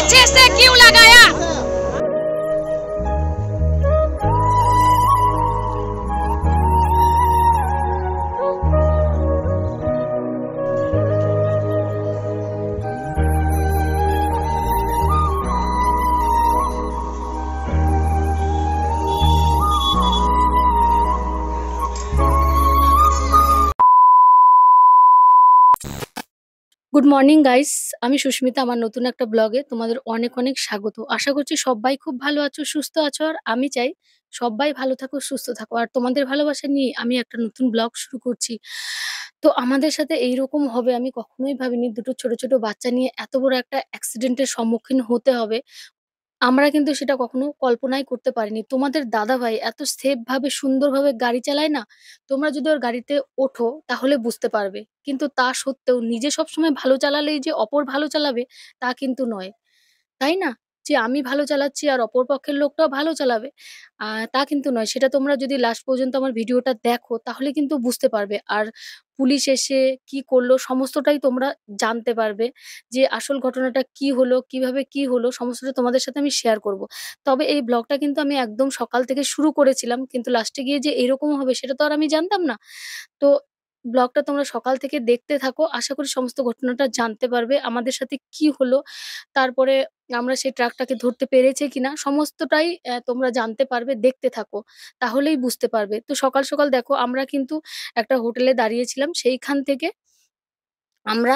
पीछे से क्यों लगाया? গুড মর্নিং গাইস, আমি সুস্মিতা। আমার নতুন একটা ব্লগে তোমাদের অনেক অনেক স্বাগত। আশা করছি সবাই খুব ভালো আছো, সুস্থ আছো। আর আমি চাই সবাই ভালো থাকো, সুস্থ থাকো। আর তোমাদের ভালোবাসা নিয়ে আমি একটা নতুন ব্লগ শুরু করছি। তো আমাদের সাথে এইরকম হবে আমি কখনোই ভাবিনি। দুটো ছোট ছোট বাচ্চা নিয়ে এত বড় একটা অ্যাক্সিডেন্টের সম্মুখীন হতে হবে আমরা কিন্তু সেটা কখনো কল্পনাই করতে পারিনি। তোমাদের দাদাভাই এত সেফ ভাবে সুন্দরভাবে গাড়ি চালায় না, তোমরা যদি ওর গাড়িতে ওঠো তাহলে বুঝতে পারবে। কিন্তু তা সত্ত্বেও নিজে সবসময় ভালো চালালেই যে অপর ভালো চালাবে তা কিন্তু নয়। তাই না? যে আমি ভালো চালাচ্ছি আর অপর পক্ষের লোকটাও ভালো চালাবে। তা কিন্তু নয়। সেটা তোমরা যদি লাস্ট পর্যন্ত আমার ভিডিওটা দেখো তাহলে কিন্তু বুঝতে পারবে। আর পুলিশ এসে কি করলো সমস্তটাই তোমরা জানতে পারবে। যে আসল ঘটনাটা কি হলো, কিভাবে কি হলো সমস্তটা তোমাদের সাথে আমি শেয়ার করব। তবে এই ব্লগটা কিন্তু আমি একদম সকাল থেকে শুরু করেছিলাম। কিন্তু লাস্টে গিয়ে যে এরকম হবে সেটা তো আর আমি জানতাম না। তো ব্লগটা তোমরা সকাল থেকে দেখতে থাকো। আশা করি সমস্ত ঘটনাটা জানতে পারবে। আমাদের সাথে কি হলো, তারপরে আমরা সেই ট্রাকটাকে ধরতে পেরেছি কিনা সমস্তটাই তোমরা জানতে পারবে। দেখতে থাকো, তাহলেই বুঝতে পারবে। তো সকাল, সকাল দেখো আমরা কিন্তু একটা হোটেলে দাঁড়িয়েছিলাম। সেইখান থেকে আমরা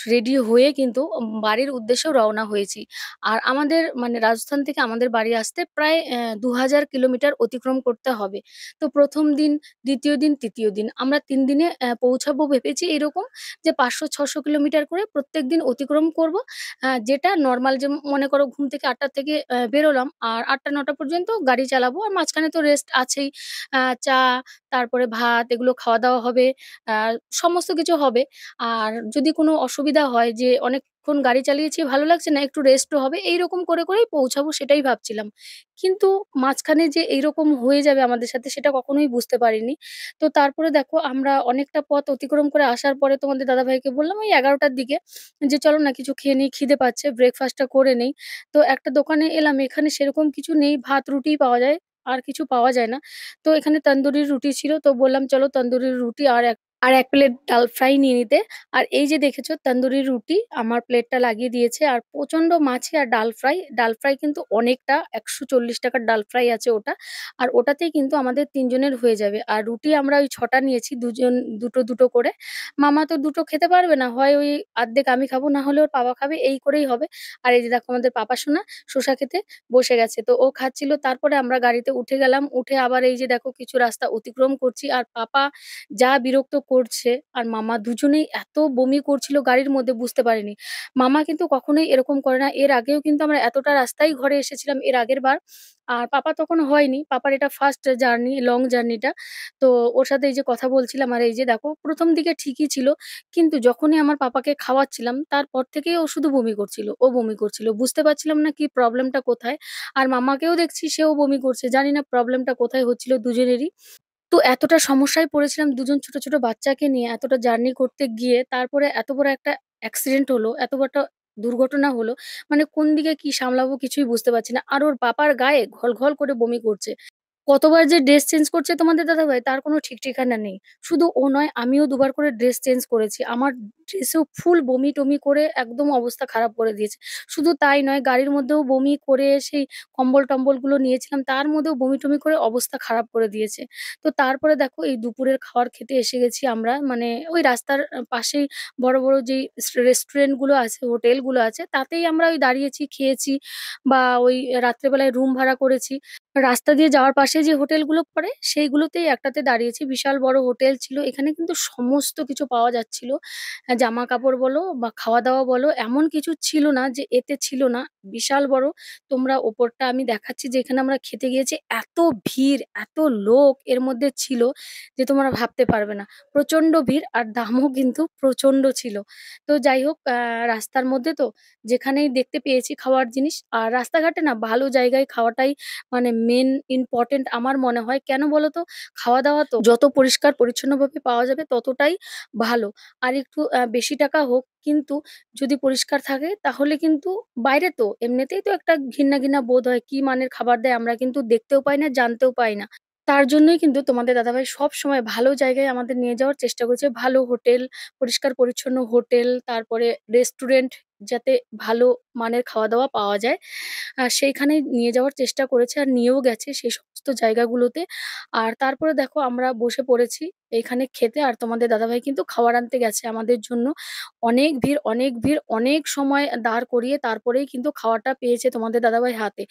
রেডি হয়ে কিন্তু বাড়ির উদ্দেশ্যে রওনা হয়েছি। আর আমাদের মানে রাজস্থান থেকে আমাদের বাড়ি আসতে প্রায় ২,০০০ কিলোমিটার অতিক্রম করতে হবে। তো ১ম দিন, ২য় দিন, ৩য় দিন আমরা ৩ দিনে পৌঁছাবো ভেবেছি এরকম যে ৫০০-৬০০ কিলোমিটার করে প্রত্যেকদিন অতিক্রম করব। যেটা নরমাল যে মনে করো ঘুম থেকে ৮ঃ০০ থেকে বেরোলাম আর ৮ঃ০০-৯ঃ০০ পর্যন্ত গাড়ি চালাবো। আর মাঝখানে তো রেস্ট আছেই। চা, তারপরে ভাত এগুলো খাওয়া-দাওয়া হবে। আ সমস্ত কিছু হবে। আর যদি কোনো অসুবিধা হয় যে অনেকক্ষণ গাড়ি চালিয়েছি ভালো লাগছে না, একটু রেস্টও হবে। এইরকম করে করেই পৌঁছাবো সেটাই ভাবছিলাম। কিন্তু মাঝখানে যে এইরকম হয়ে যাবে আমাদের সাথে সেটা কখনোই বুঝতে পারিনি। তো তারপরে দেখো আমরা অনেকটা পথ অতিক্রম করে আসার পরে তোমাদের দাদাভাইকে বললাম ওই ১১টার দিকে যে, "চলো না কিছু খেয়ে নিই, খিদে পাচ্ছে, ব্রেকফাস্টটা করে নেই।" তো একটা দোকানে এলাম, এখানে সেরকম কিছু নেই, ভাত রুটিই পাওয়া যায়, আর কিছু পাওয়া যায় না। তো এখানে তন্দুরি রুটি ছিল, তো বললাম, "চলো তন্দুরি রুটি আর ১ প্লেট ডাল ফ্রাই নিয়ে নিতে।" আর এই যে দেখেছো তন্দুরি রুটি আমার প্লেটটা লাগিয়ে দিয়েছে। আর প্রচন্ড মাছি আর ডাল ফ্রাই। ডাল ফ্রাই কিন্তু অনেকটা ৳১৪০ র ডাল ফ্রাই আছে ওটা। আর ওটাতেই কিন্তু আমাদের ৩ জনের হয়ে যাবে। আর রুটি আমরা ওই ৬ টা নিয়েছি, দুজন দুটো, দুটো করে। মামা তো দুটো খেতে পারবে না। হয় ওই অর্ধেক আমি খাবো, না হলে ওর বাবা খাবে, এই করেই হবে। আর এই যে দেখো আমাদের পাপা সোনা শসা খেতে বসে গেছে। তো ও খাচ্ছিল। তারপরে আমরা গাড়িতে উঠে গেলাম। উঠে আবার এই যে দেখো কিছু রাস্তা অতিক্রম করছি। আর পাপা যা বিরক্ত করছে আর মামা দুজনেই এত বমি করছিল গাড়ির মধ্যে বুঝতে পারিনি। মামা কিন্তু কখনোই এরকম করে না। এর আগেও কিন্তু আমরা এতটা রাস্তাই ঘরে এসেছিলাম এর আগের বার। আর পাপা তখন হয়নি। পাপার এটা ফার্স্ট জার্নি, লং জার্নিটা। তো ওর সাথে এই যে কথা বলছিলাম আর এই যে দেখো ১ম দিকে ঠিকই ছিল। কিন্তু যখনই আমার পাপাকে খাওয়াচ্ছিলাম তারপর থেকেই ও শুধু বমি করছিল। ও বমি করছিল। বুঝতে পারছিলাম না কি প্রবলেমটা কোথায়। আর মামাকেও দেখছি সেও বমি করছে। জানি না প্রবলেমটা কোথায় হচ্ছিল দুজনেরই। তো এতটা সমস্যায় পড়েছিলাম ২ জন ছোট, ছোট বাচ্চাকে নিয়ে এতটা জার্নি করতে গিয়ে তারপরে এত বড় একটা অ্যাক্সিডেন্ট হলো, এত বড় একটা দুর্ঘটনা হলো। মানে কোন দিকে কি সামলাবো কিছুই বুঝতে পারছি না। আর ওর বাবার গায়ে ঘল করে বমি করছে। কতবার যে ড্রেস চেঞ্জ করছে তোমাদের দাদাভাই তার কোনো ঠিক ঠিকানা নেই। শুধু ও নয় আমিও ২ বার করে ড্রেস চেঞ্জ করেছি। আমার ড্রেসেও ফুল বমি-টমি করে একদম অবস্থা খারাপ করে দিয়েছে। শুধু তাই নয় গাড়ির মধ্যেও বমি করে সেই কম্বল-টম্বলগুলো নিয়েছিলাম তার মধ্যেও বমি-টমি করে অবস্থা খারাপ করে দিয়েছে। তো তারপরে দেখো এই দুপুরের খাবার খেতে এসে গেছি আমরা। মানে ওই রাস্তার পাশেই বড়, বড় যেই রেস্টুরেন্ট গুলো আছে, হোটেলগুলো আছে তাতেই আমরা ওই দাঁড়িয়েছি, খেয়েছি বা ওই রাত্রে বেলায় রুম ভাড়া করেছি। রাস্তা দিয়ে যাওয়ার পাশে যে হোটেলগুলো পড়ে সেইগুলোতেই একটাতে দাঁড়িয়েছি। বিশাল বড় হোটেল ছিল। এখানে কিন্তু সমস্ত কিছু পাওয়া যাচ্ছিল। জামা-কাপড় বলো বা খাওয়া-দাওয়া বলো এমন কিছু ছিল না যে এতে ছিল না। বিশাল বড়। তোমরা ওপরটা আমি দেখাচ্ছি যে এখানে আমরা খেতে গিয়েছি। এত ভিড়, এত লোক এর মধ্যে ছিল যে তোমরা ভাবতে পারবে না। প্রচন্ড ভিড় আর দামও কিন্তু প্রচন্ড ছিল। তো যাই হোক রাস্তার মধ্যে তো যেখানেই দেখতে পেয়েছি খাওয়ার জিনিস আর রাস্তাঘাটে না ভালো জায়গায় খাওয়াটাই মানে মেইন ইম্পোর্টেন্ট আমার মনে হয়। কেন বলো তো? খাওয়া-দাওয়া তো যত পরিষ্কার পরিচ্ছন্নভাবে পাওয়া যাবে ততটাই ভালো। আর একটু বেশি টাকা হোক কিন্তু যদি পরিষ্কার থাকে তাহলে কিন্তু বাইরে তো এমনিতেই তো একটা ঘিন্না, ঘিন্না বোধ হয়। কি মানের খাবার দেয় আমরা কিন্তু দেখতেও পাই না, জানতেও পাই না। তার জন্যই কিন্তু তোমাদের দাদাভাই সবসময় ভালো জায়গায় আমাদের নিয়ে যাওয়ার চেষ্টা করেছে। ভালো হোটেল, পরিষ্কার পরিচ্ছন্ন হোটেল, তারপরে রেস্টুরেন্ট যাতে ভালো মানের খাওয়া-দাওয়া পাওয়া যায়। সেইখানেই নিয়ে যাওয়ার চেষ্টা করেছে আর নিয়েও গেছে সেই সমস্ত জায়গাগুলোতে। আর তারপরে দেখো আমরা বসে পড়েছি এইখানে খেতে। আর তোমাদের দাদাভাই কিন্তু খাবার আনতে গেছে আমাদের জন্য। অনেক ভিড়, অনেক ভিড়, অনেক সময় দাঁড় করিয়ে তারপরেই কিন্তু খাওয়াটা পেয়েছে তোমাদের দাদাভাই হাতে।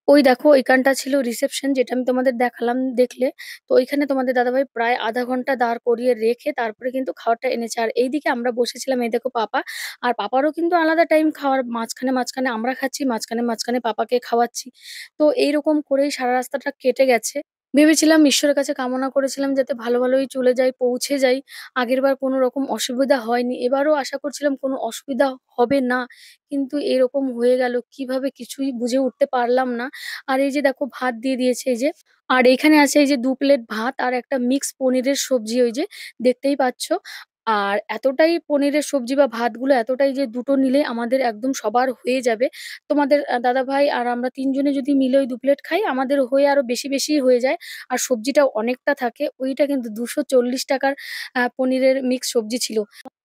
ওই দেখো ওইখানটা ছিল রিসেপশন যেটা আমি তোমাদের দেখালাম দেখলে। তো ওইখানে তোমাদের দাদাভাই প্রায় ০.৫ ঘন্টা দাঁড় করিয়ে রেখে তারপরে কিন্তু খাবারটা এনেছে। আর এইদিকে আমরা বসেছিলাম এই দেখো পাপা। আর পাপারও কিন্তু আলাদা টাইম খাওয়ার মাঝখানে, মাঝখানে আমরা খাচ্ছি, মাঝখানে, মাঝখানে পাপাকে খাওয়াচ্ছি। তো এইরকম করেই সারা রাস্তাটা কেটে গেছে। ভেবেছিলাম ঈশ্বরের কাছে কামনা করেছিলাম যাতে ভালো, ভালোই চলে যাই, পৌঁছে যাই। আগেরবার কোনো রকম অসুবিধা হয়নি। এবারও আশা করছিলাম কোনো অসুবিধা হবে না। কিন্তু এরকম হয়ে গেল কিভাবে কিছুই বুঝে উঠতে পারলাম না। আর এই যে দেখো ভাত দিয়ে দিয়েছে এই যে। আর এখানে আছে এই যে ২ প্লেট ভাত আর একটা মিক্স পনিরের সবজি ওই যে দেখতেই পাচ্ছ। আর এতটাই পনিরের সবজি বা ভাতগুলো এতটাই যে দুটো নিলে আমাদের একদম সবার হয়ে যাবে। তোমাদের দাদাভাই আর আমরা ৩ জনে যদি মিলে ওই ২ প্লেট খাই আমাদের হয়ে আরো বেশি, বেশিই হয়ে যায়। আর সবজিটাও অনেকটা থাকে। ওইটা কিন্তু ৳২৪০ র পনিরের মিক্স সবজি ছিল।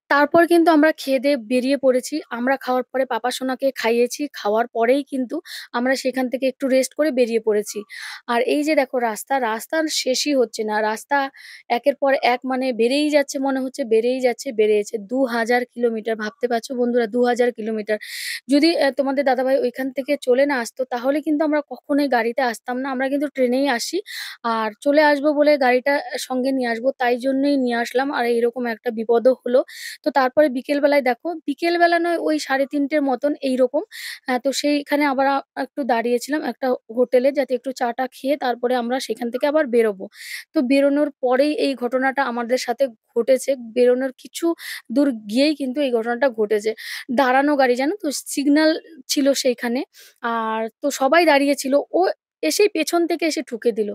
তারপর কিন্তু আমরা খেয়ে-দেয়ে বেরিয়ে পড়েছি। আমরা খাওয়ার পরে পাপা সোনাকে খাইয়েছি। খাওয়ার পরেই কিন্তু আমরা সেখান থেকে একটু রেস্ট করে বেরিয়ে পড়েছি। আর এই যে দেখো রাস্তা, রাস্তার শেষই হচ্ছে না। রাস্তা একের পর এক মানে বেড়েই যাচ্ছে মনে হচ্ছে, বেড়েই যাচ্ছে, বেড়ে যাচ্ছে। ২০০০ কিলোমিটার ভাবতে পারছো বন্ধুরা ২০০০ কিলোমিটার। যদি তোমাদের দাদাভাই ওইখান থেকে চলে না আসতো তাহলে কিন্তু আমরা কখনোই গাড়িতে আসতাম না। আমরা কিন্তু ট্রেনেই আসি। আর চলে আসবো বলে গাড়িটা সঙ্গে নিয়ে আসবো তাই জন্যই নিয়ে আসলাম। আর এইরকম একটা বিপদও হলো। তো তারপরে বিকেল বেলায় দেখো, বিকেল বেলা নয় ওই ৩:৩০ মতন এইরকম। তো সেইখানে আবার একটু দাঁড়িয়েছিলাম একটা হোটেলে যাতে একটু চা-টা খেয়ে তারপরে আমরা সেখান থেকে আবার বেরোবো। তো বেরোনোর পরেই এই ঘটনাটা আমাদের সাথে ঘটেছে। বেরোনোর কিছু দূর গিয়েই কিন্তু এই ঘটনাটা ঘটেছে। দাঁড়ানো গাড়ি জানো তো? সিগন্যাল ছিল সেইখানে। আর তো সবাই দাঁড়িয়ে ছিল। ও এসেই পেছন থেকে এসে ঠুকে দিল।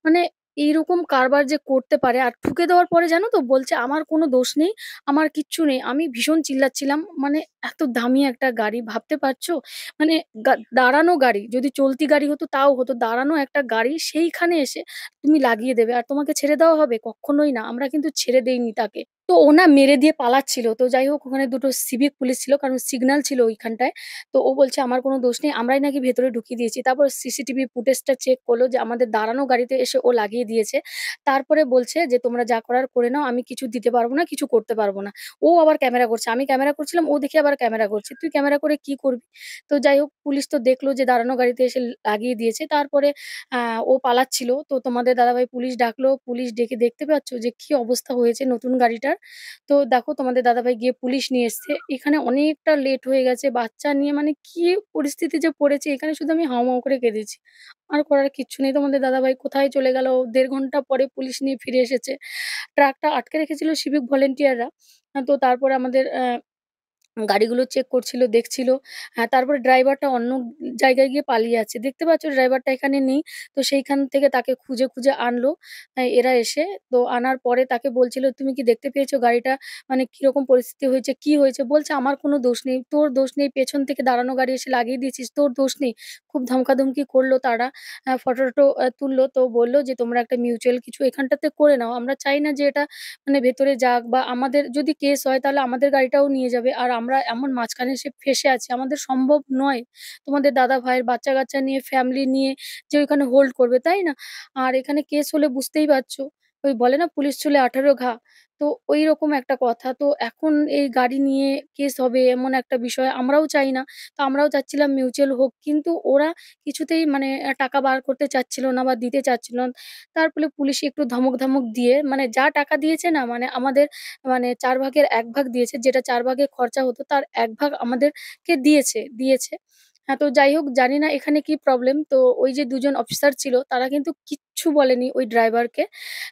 মানে এইরকম কারবার যে করতে পারে আর ঠুকে দেওয়ার পরে জানো তো বলছে, "আমার কোনো দোষ নেই। আমার কিচ্ছু নেই।" আমি ভীষণ চিল্লাচ্ছিলাম। মানে এত দামি একটা গাড়ি ভাবতে পারছো? মানে দাঁড়ানো গাড়ি। যদি চলতি গাড়ি হতো তাও হতো। দাঁড়ানো একটা গাড়ি সেইখানে এসে তুমি লাগিয়ে দেবে। আর তোমাকে ছেড়ে দেওয়া হবে? কক্ষনোই না। আমরা কিন্তু ছেড়ে দেইনি তাকে। তো ও না মেরে দিয়ে পালাচ্ছিল। তো যাই হোক ওখানে দুটো সিভিক পুলিশ ছিল কারণ সিগন্যাল ছিল ওইখানটায়। তো ও বলছে, "আমার কোনো দোষ নেই। আমরাই নাকি ভেতরে ঢুকিয়ে দিয়েছি।" তারপর সিসিটিভি ফুটেজটা চেক করলো যে আমাদের দাঁড়ানো গাড়িতে এসে ও লাগিয়ে দিয়েছে। তারপরে বলছে যে, "তোমরা যা করার করে নাও। আমি কিছু দিতে পারব না, কিছু করতে পারব না।" ও আবার ক্যামেরা করছে। আমি ক্যামেরা করছিলাম, ও দেখি আবার ক্যামেরা করছে। "তুই ক্যামেরা করে কি করবি?" তো যাই হোক পুলিশ তো দেখলো যে দাঁড়ানো গাড়িতে এসে লাগিয়ে দিয়েছে। তারপরে আ ও পালাচ্ছিল। তো তোমাদের দাদাভাই পুলিশ ডাকলো। পুলিশ ডেকে দেখতে পাচ্ছ যে কি অবস্থা হয়েছে নতুন গাড়িটার। তো দেখো তোমাদের দাদাভাই গিয়ে পুলিশ নিয়ে এসছে। এখানে অনেকটা লেট হয়ে গেছে। বাচ্চা নিয়ে মানে কি পরিস্থিতি যে পড়েছি এখানে শুধু আমি হাউমাউ করে কেঁদেছি। আর করার কিচ্ছু নেই। তোমাদের দাদাভাই কোথায় চলে গেল? ১.৫ ঘন্টা পরে পুলিশ নিয়ে ফিরে এসেছে। ট্রাকটা আটকে রেখেছিল সিভিক ভলান্টিয়াররা। তো তারপরে আমাদের গাড়িগুলো চেক করছিল, দেখছিল। তারপরে ড্রাইভারটা অন্য জায়গায় গিয়ে পালিয়ে আছে। দেখতে পাচ্ছ ড্রাইভারটা এখানে নেই। তো সেইখান থেকে তাকে খুঁজে, খুঁজে আনলো এরা এসে। তো আনার পরে তাকে বলছিল, "তুমি কি দেখতে পেয়েছো গাড়িটা মানে কিরকম পরিস্থিতি হয়েছে? কি হয়েছে?" বলছে, "আমার কোনো দোষ নেই। তোর দোষ নেই। পেছন থেকে দাঁড়ানো গাড়ি এসে লাগিয়ে দিয়েছিস। তোর দোষ নেই।" খুব ধমকাধমকি করলো তারা। ফটো-টটো তুললো। তো বলল যে, "তোমরা একটা মিউচুয়াল কিছু এখানটাতে করে নাও। আমরা চাই না যে এটা মানে ভেতরে যাক বা আমাদের যদি কেস হয় তাহলে আমাদের গাড়িটাও নিয়ে যাবে। আর আমরা এমন মাঝখানে এসে ফেঁসে আছি। আমাদের সম্ভব নয় তোমাদের দাদা ভাইয়ের বাচ্চা-কাচ্চা নিয়ে ফ্যামিলি নিয়ে যে ওইখানে হোল্ড করবে, তাই না? আর এখানে কেস হলে বুঝতেই পারছো। ওই বলে না পুলিশ চুলে ১৮ ঘা। তো ঐরকম একটা কথা। তো এখন এই গাড়ি নিয়ে কেস হবে এমন একটা বিষয় আমরাও চাই না। তো আমরাও চাচ্ছিলাম মিউচুয়াল হোক। কিন্তু ওরা কিছুতেই মানে টাকা বার করতে চাচ্ছিল না বা দিতে চাচ্ছিল না। তার ফলে পুলিশ একটু ধমক-ধমক দিয়ে মানে যা টাকা দিয়েছে না মানে আমাদের মানে ৪ ভাগের ১ ভাগ দিয়েছে। যেটা ৪ ভাগে খরচা হতো তার ১ ভাগ আমাদেরকে দিয়েছে। হ্যাঁ, তো যাই হোক জানি না এখানে কি প্রবলেম। তো ওই যে ২ জন অফিসার ছিল তারা কিন্তু কিচ্ছু বলেনি ওই ড্রাইভারকে।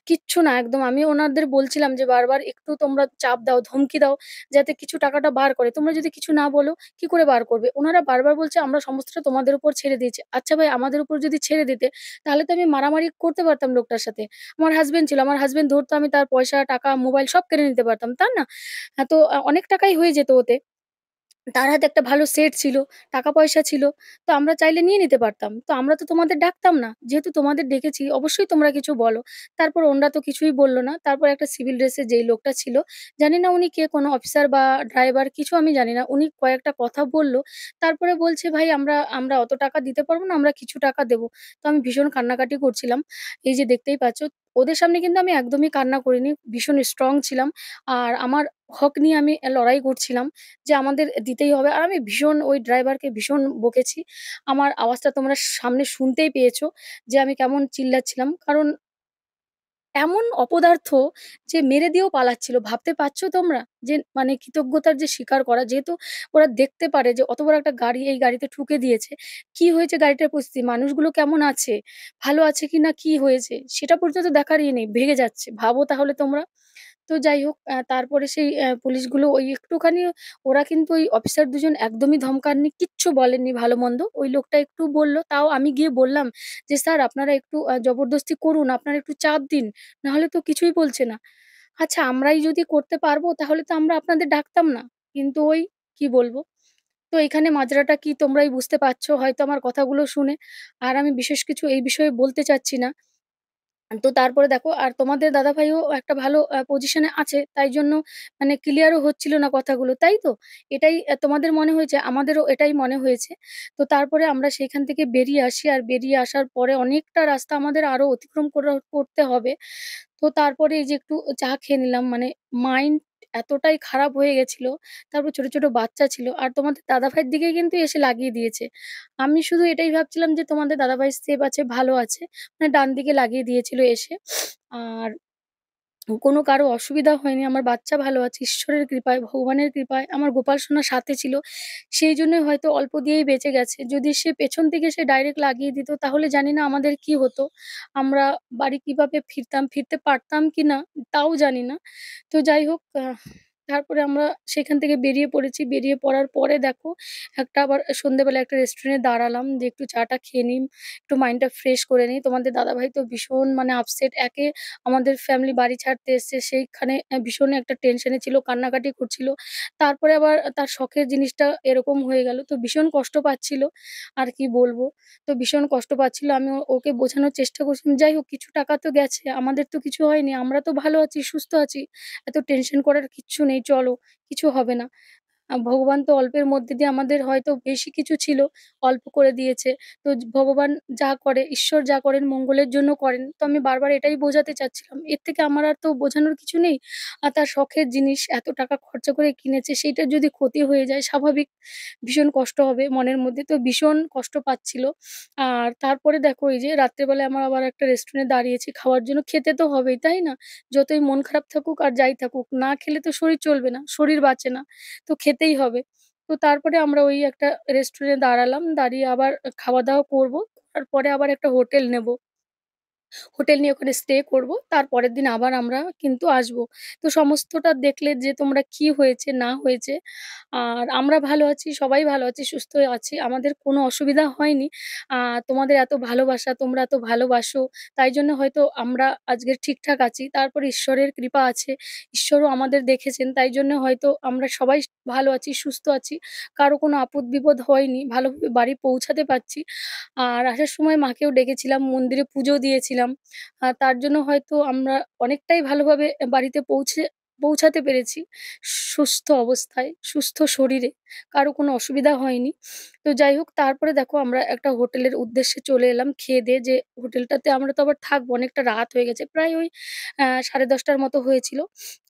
কিচ্ছু না একদম। আমি ওনাদের বলছিলাম যে বারবার একটু তোমরা চাপ দাও, ধমকি দাও যাতে কিছু টাকাটা বার করে। তোমরা যদি কিছু না বলো কি করে বার করবে? উনারা বারবার বলছে আমরা সমস্তটা তোমাদের উপর ছেড়ে দিয়েছি। আচ্ছা ভাই আমাদের উপর যদি ছেড়ে দিতে তাহলে তো আমি মারামারি করতে পারতাম লোকটার সাথে। আমার হাসব্যান্ড ছিল। আমার হাসব্যান্ড ধরতো আমি তার পয়সা, টাকা, মোবাইল সব কেড়ে নিতে পারতাম। তাই না? তো অনেক টাকাই হয়ে যেত ওতে। তার হাতে একটা ভালো সেট ছিল, টাকা-পয়সা ছিল। তো আমরা চাইলে নিয়ে নিতে পারতাম। তো আমরা তো তোমাদের ডাকতাম না। যেহেতু তোমাদের ডেকেছি অবশ্যই তোমরা কিছু বলো। তারপর ওনরা তো কিছুই বলল না। তারপর একটা সিভিল ড্রেসে যেই লোকটা ছিল, জানি না উনি কে কোনো অফিসার বা ড্রাইভার কিছু আমি জানি না। উনি কয়েকটা কথা বলল। তারপরে বলছে, "ভাই আমরা আমরা অত টাকা দিতে পারব না। আমরা কিছু টাকা দেবো।" তো আমি ভীষণ কান্নাকাটি করছিলাম। এই যে দেখতেই পাচ্ছ। ওদের সামনে কিন্তু আমি একদমই কান্না করিনি। ভীষণ স্ট্রং ছিলাম। আর আমার হক নিয়ে আমি লড়াই করছিলাম। যে আমাদের দিতেই হবে। আর আমি ভীষণ ওই ড্রাইভারকে ভীষণ বকেছি। আমার আওয়াজটা তোমরা সামনে শুনতেই পেয়েছো যে আমি কেমন চিল্লাচ্ছিলাম। কারণ এমন অপদার্থ যে মেরে দিয়েও পালাচ্ছিল। ভাবতে পারছো তোমরা? যে মানে কৃতজ্ঞতার যে স্বীকার করা যেহেতু ওরা দেখতে পারে যে অত বড় একটা গাড়ি এই গাড়িতে ঠুকে দিয়েছে। কি হয়েছে গাড়িটার পরিস্থিতি? মানুষগুলো কেমন আছে? ভালো আছে কিনা? কি হয়েছে? সেটা পর্যন্ত দেখার ইয়ে নেই। ভেগে যাচ্ছে। ভাবো তাহলে তোমরা? তো যাই হোক তারপরে সেই পুলিশগুলো ওই একটুখানি ওরা কিন্তু ওই অফিসার দুজন একদমই ধমকাননি, কিচ্ছু বলেননি ভালো-মন্দ। ওই লোকটা একটু বলল, তাও আমি গিয়ে বললাম যে, "স্যার আপনারা একটু জবরদস্তি করুন, আপনারা একটু চাপ দিন। নাহলে তো কিছুই বলছে না।" আচ্ছা আমরাই যদি করতে পারবো তাহলে তো আমরা আপনাদের ডাকতাম না। কিন্তু ওই কি বলবো? তো এখানে মাঝরাটা কি তোমরাই বুঝতে পারছো হয়তো আমার কথাগুলো শুনে। আর আমি বিশেষ কিছু এই বিষয়ে বলতে চাচ্ছি না। তো তারপরে দেখো আর তোমাদের দাদাভাইও একটা ভালো পজিশনে আছে। তাই জন্য মানে ক্লিয়ারও হচ্ছিল না কথাগুলো, তাই তো? এটাই তোমাদের মনে হয়েছে, আমাদেরও এটাই মনে হয়েছে। তো তারপরে আমরা সেখান থেকে বেরিয়ে আসি। আর বেরিয়ে আসার পরে অনেকটা রাস্তা আমাদের আরো অতিক্রম করতে হবে। তো তারপরে এই যে একটু চা খেয়ে নিলাম। মানে মাইন্ড এতটাই খারাপ হয়ে গেছিল। তারপর ছোট, ছোট বাচ্চা ছিল। আর তোমাদের দাদাভাইয়ের দিকেই কিন্তু এসে লাগিয়ে দিয়েছে। আমি শুধু এটাই ভাবছিলাম যে তোমাদের দাদাভাই সেফ আছে, ভালো আছে। মানে ডান দিকে লাগিয়ে দিয়েছিল এসে। আর কোনো কারো অসুবিধা হয়নি। আমার বাচ্চা ভালো আছে ঈশ্বরের কৃপায়, ভগবানের কৃপায়। আমার গোপাল সোনা সাথে ছিল। সেইজন্যই হয়তো অল্প দিয়েই বেঁচে গেছে। যদি সে পেছন থেকে এসে ডাইরেক্ট লাগিয়ে দিত তাহলে জানি না আমাদের কি হতো? আমরা বাড়ি কিভাবে ফিরতাম, ফিরতে পারতাম কিনা তাও জানি না। তো যাই হোক তারপরে আমরা সেখান থেকে বেরিয়ে পড়েছি। বেরিয়ে পড়ার পরে দেখো একটা আবার সন্ধ্যেবেলা একটা রেস্টুরেন্টে দাঁড়ালাম যে একটু চা-টা খেয়ে নিই, একটু মাইন্ডটা ফ্রেশ করে নিই। তোমাদের দাদাভাই তো ভীষণ মানে আপসেট। একে আমাদের ফ্যামিলি বাড়ি ছাড়তে এসছে সেইখানে ভীষণ একটা টেনশনে ছিল, কান্নাকাটি করছিল। তারপরে আবার তার শখের জিনিসটা এরকম হয়ে গেল। তো ভীষণ কষ্ট পাচ্ছিল। আর কি বলবো? তো ভীষণ কষ্ট পাচ্ছিল। আমি ওকে বোঝানোর চেষ্টা করছিলাম, "যাই হোক কিছু টাকা তো গেছে। আমাদের তো কিছু হয়নি। আমরা তো ভালো আছি, সুস্থ আছি। এত টেনশন করার কিচ্ছু নেই। চলো, কিছু হবে না।" ভগবান তো অল্পের মধ্যে দিয়ে আমাদের হয়তো বেশি কিছু ছিল, অল্প করে দিয়েছে। তো ভগবান যা করে, ঈশ্বর যা করেন মঙ্গলের জন্য করেন। তো আমি বারবার এটাই বোঝাতে চাচ্ছিলাম। এর থেকে আমার আর তো বোঝানোর কিছু নেই। আর তার শখের জিনিস এত টাকা খরচা করে কিনেছে, সেইটার যদি ক্ষতি হয়ে যায় স্বাভাবিক ভীষণ কষ্ট হবে মনের মধ্যে। তো ভীষণ কষ্ট পাচ্ছিল। আর তারপরে দেখো এই যে রাত্রেবেলায় আমার আবার একটা রেস্টুরেন্টে দাঁড়িয়েছি খাওয়ার জন্য। খেতে তো হবেই, তাই না? যতই মন খারাপ থাকুক আর যাই থাকুক, না খেলে তো শরীর চলবে না, শরীর বাঁচে না। তো খেতেই হবে। তো তারপরে আমরা ওই একটা রেস্টুরেন্টে দাঁড়ালাম। দাঁড়িয়ে আবার খাওয়া-দাওয়া করব। তারপরে আবার একটা হোটেল নেব। হোটেল নিয়ে ওখানে স্টে করব। তারপরের দিন আবার আমরা কিন্তু আসবো। তো সমস্তটা দেখলে যে তোমরা কি হয়েছে না হয়েছে। আর আমরা ভালো আছি, সবাই ভালো আছি, সুস্থ আছি। আমাদের কোনো অসুবিধা হয়নি। আ তোমাদের এত ভালোবাসা, তোমরা এত ভালোবাসো। তাই জন্য হয়তো আমরা আজকে ঠিকঠাক আছি। তারপরে ঈশ্বরের কৃপা আছে। ঈশ্বরও আমাদের দেখেছেন। তাই জন্য হয়তো আমরা সবাই ভালো আছি, সুস্থ আছি। কারো কোনো আপদ-বিপদ হয়নি। ভালোভাবে বাড়ি পৌঁছাতে পারছি। আর আসার সময় মাকেও ডেকেছিলাম, মন্দিরে পুজো দিয়েছিলাম। তার জন্য হয়তো আমরা অনেকটাই ভালোভাবে বাড়িতে পৌঁছাতে পেরেছি। সুস্থ অবস্থায়, সুস্থ শরীরে। কারো কোনো অসুবিধা হয়নি। তো যাই হোক তারপরে দেখো আমরা একটা হোটেলের উদ্দেশ্যে চলে এলাম খেয়ে-দেয়ে যে হোটেলটাতে আমরা তো আবার থাকবো। অনেকটা রাত হয়ে গেছে। প্রায় ওই 10:30 র মতো হয়েছিল।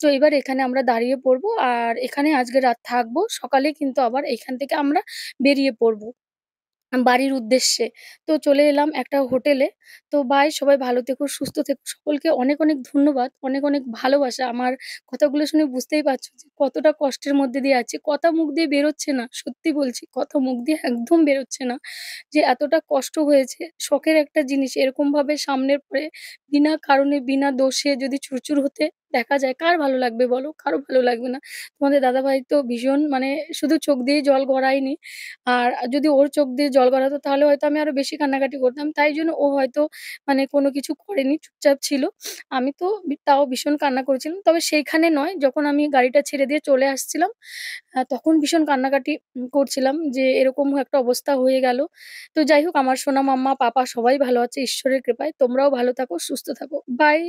তো এবার এখানে আমরা দাঁড়িয়ে পড়বো। আর এখানে আজকে রাত থাকবো। সকালে কিন্তু আবার এখান থেকে আমরা বেরিয়ে পড়বো। বাড়ির উদ্দেশ্যে। তো চলে এলাম একটা হোটেলে। তো বাই, সবাই ভালো থেকো, সুস্থ থেকো। সকলকে অনেক, অনেক ধন্যবাদ। অনেক, অনেক ভালোবাসা। আমার কথাগুলো শুনে বুঝতেই পারছো যে কতটা কষ্টের মধ্যে দিয়ে আছি। কথা মুখ দিয়ে বেরোচ্ছে না। সত্যি বলছি, কথা মুখ দিয়ে একদম বেরোচ্ছে না। যে এতটা কষ্ট হয়েছে। শখের একটা জিনিস এরকমভাবে সামনের পরে বিনা কারণে, বিনা দোষে যদি চুরচুর হতে দেখা যায়, কার ভালো লাগবে বলো? কারো ভালো লাগবে না। তোমাদের দাদাভাই তো ভীষণ, মানে শুধু চোখ দিয়ে জল গড়ায়নি। আর যদি ওর চোখ দিয়ে জল গড়াতো তাহলে হয়তো আমি আরো বেশি কান্নাকাটি করতাম। তাই জন্য ও হয়তো মানে কোনো কিছু করেনি, চুপচাপ ছিল। আমি তো তাও ভীষণ কান্না করেছিলাম। তবে সেইখানে নয়, যখন আমি গাড়িটা ছেড়ে দিয়ে চলে আসছিলাম, তখন ভীষণ কান্নাকাটি করছিলাম যে এরকম একটা অবস্থা হয়ে গেল। তো যাই হোক, আমার সোনা মাম্মা, পাপা সবাই ভালো আছে ঈশ্বরের কৃপায়। তোমরাও ভালো থাকো, সুস্থ থাকো। বাই।